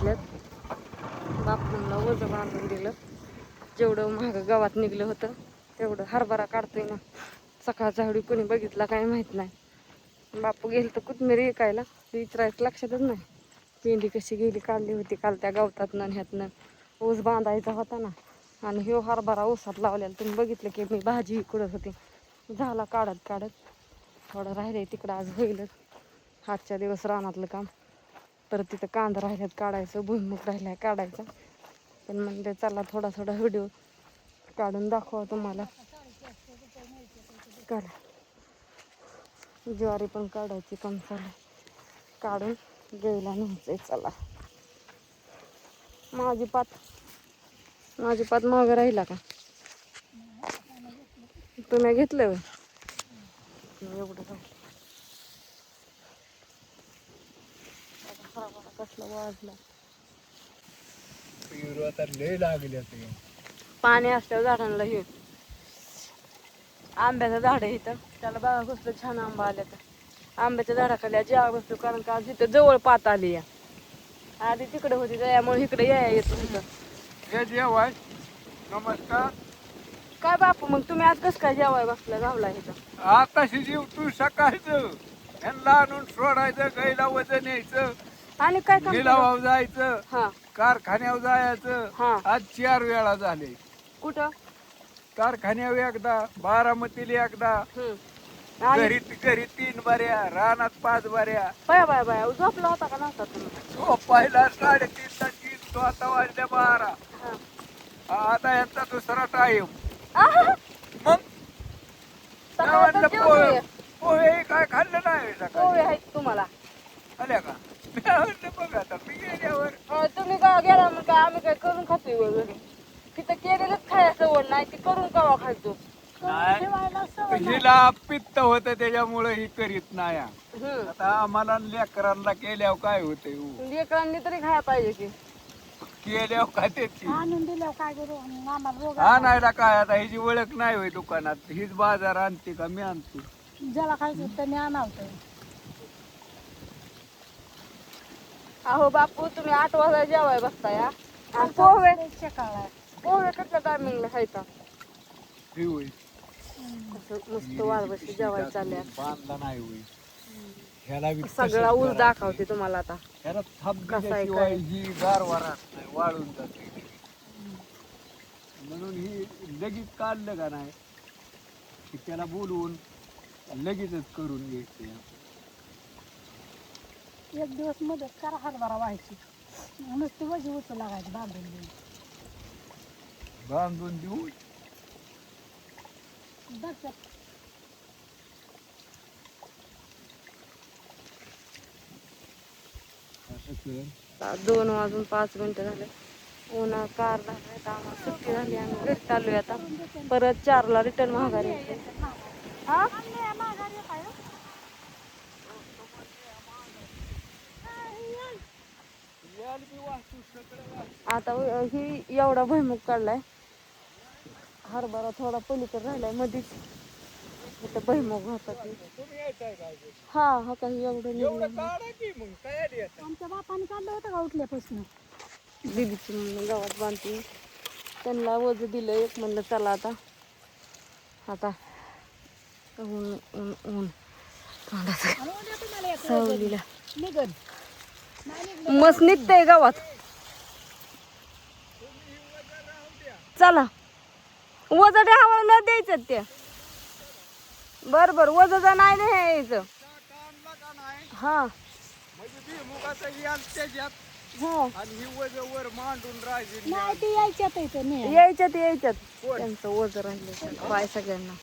घातल्यात. बापूंना वजं बांधून दिलं. जेवढं महाग गावात निघलं होतं तेवढं हरभरा काढतोय ना. सकाळचा एवढी कोणी बघितला काय माहित नाही. बापू गेले तर कोथमीर विकायला, विचारायचं लक्षातच नाही. पेंडी कशी गेली काढली होती काल त्या गवतातनं ह्यातनं. ऊस बांधायचा होता ना, आणि ह्यो हरभरा ऊसात लावलेला तुम्ही बघितलं की मी भाजी विकत होती. झाला काढत काढत, थोडं राहिले तिकडं आज होईलच. आजच्या दिवस रानातलं काम. परत तिथं कांदा राहिल्यात काढायचं, भुईमुग राहिलाय काढायचा. पण म्हणते चला थोडा थोडा व्हिडिओ काढून दाखवा तुम्हाला. काढा, ज्वारी पण काढायची काम चालू, काढून गेला न्यायचंय. चला, माझी पात मागं राहिला का? तुम्ही घेतलं होय? एवढं राहिलं. कसला वाजला. लय लागले पाणी असल्यावर झाडांना हे आंब्याचं झाड आहे इथं, त्याला बघा कसलं छान आंबा आल्या. तर आंब्याच्या झाडाखाली जेव्हा बसतो, कारण का तिथं जवळ पात आली या. आधी तिकडे होती त्यामुळे इकडे यायला येत होतं. जेवाय नमस्कार. काय बापू मग तुम्ही आज कसं काय जेवाय बसला गावला इथं? आताशी जीव तू सकाळचं ह्यांना आणून सोडायचं, गाईला वजन न्यायचं, आणि काय काम केलं? लिलावाव जायचं, हा कारखान्यावर जायचं. हा. आज 4 वेळा झाले. कुठं? कारखान्यावर एकदा, बारामतीला एकदा, आणि घरी 3 बाऱ्या, रानात 5 बाऱ्या. बाया बाया बाया झोपला होता का नव्हता तुम्ही? झोपायला 3:30 ला 3, तो आता वाजल्या 12. आता यांचा दुसरा टाईम. मग सकाळचं जेवण पोहे काय खाल्लं नाही पोहे सकाळी? आहेत तुम्हाला. आल्या का? मी म्हणलं बघ आता मी गेल्यावर तुम्ही का गेला मग काय आम्ही काय करून खातोय वगैरे? तिथं केलेलंच खायचं सवड नाही, ती करून कवा खायचो. हिला पित्त होत त्याच्यामुळे ही करीत नाही. आता आम्हाला लेकरांना केल्यावर काय होतंय हो? लेकरांनी तरी खायला पाहिजे की. केल्यावर काय त्याची आणून दिल्यावर काय करू आम्हाला रोग आणायला काय आता हिची ओळख नाही होय दुकानात. हीच बाजार आणते का मी आणतो? ज्याला खायचं त्यांनी आणावतं. अहो बापू तुम्ही 8 वाजता जेवाय बसताय हा? आणि पोहे शेकाळा पोहे कसल्या टायमिंगला खायचा? हे होय असं मस्त वाळवशी जेवायला चालल्या. बांधला नाही होय. ह्याला बी सगळा ऊस दाखवते तुम्हाला आता. ह्याला थाप कसं आहे दिल्याशिवाय काय? ही गारवा राहत नाही, वाळून जाते. म्हणून ही लगेच काढलं का नाही की त्याला बोलवून लगेचच करून घ्यायचं. एक दिवस मदत करा हरभरा व्हायची, नुसती वजी उचल लागायची बांधून देऊन. बांधून देऊ दक्षात 2 वाजून 5 मिनिटं झाले. उन्हा कार झालाय, आम्हाला सुट्टी झाली, आम्ही घरी चाललोय आता. परत 4ला रिटर्न माघारी यायचंय. हा आता ही एवढा भुईमुग काढलाय. हरभरा थोडा पलीकडे राहिलाय मधीच. इथं भुईमुग होता ते. हा हा काही एवढं निघलं. आमच्या बापाने काढलं होतं का उठल्यापासून? दीदीची म्हणून गावात बांधते, त्यांना वज दिलं एक. म्हणलं चला आता ऊन ऊन ऊन सावलीला निघन मस्त निघतंय गावात. चला वजडे हवा न द्यायचं ते. बर बर वजचा नाही न्यायचं. हा आणि ही वज वर मांडून राहायची. नाही ते यायच्यात यायच्यात त्यांचं वज राहिलं. बाय सगळ्यांना.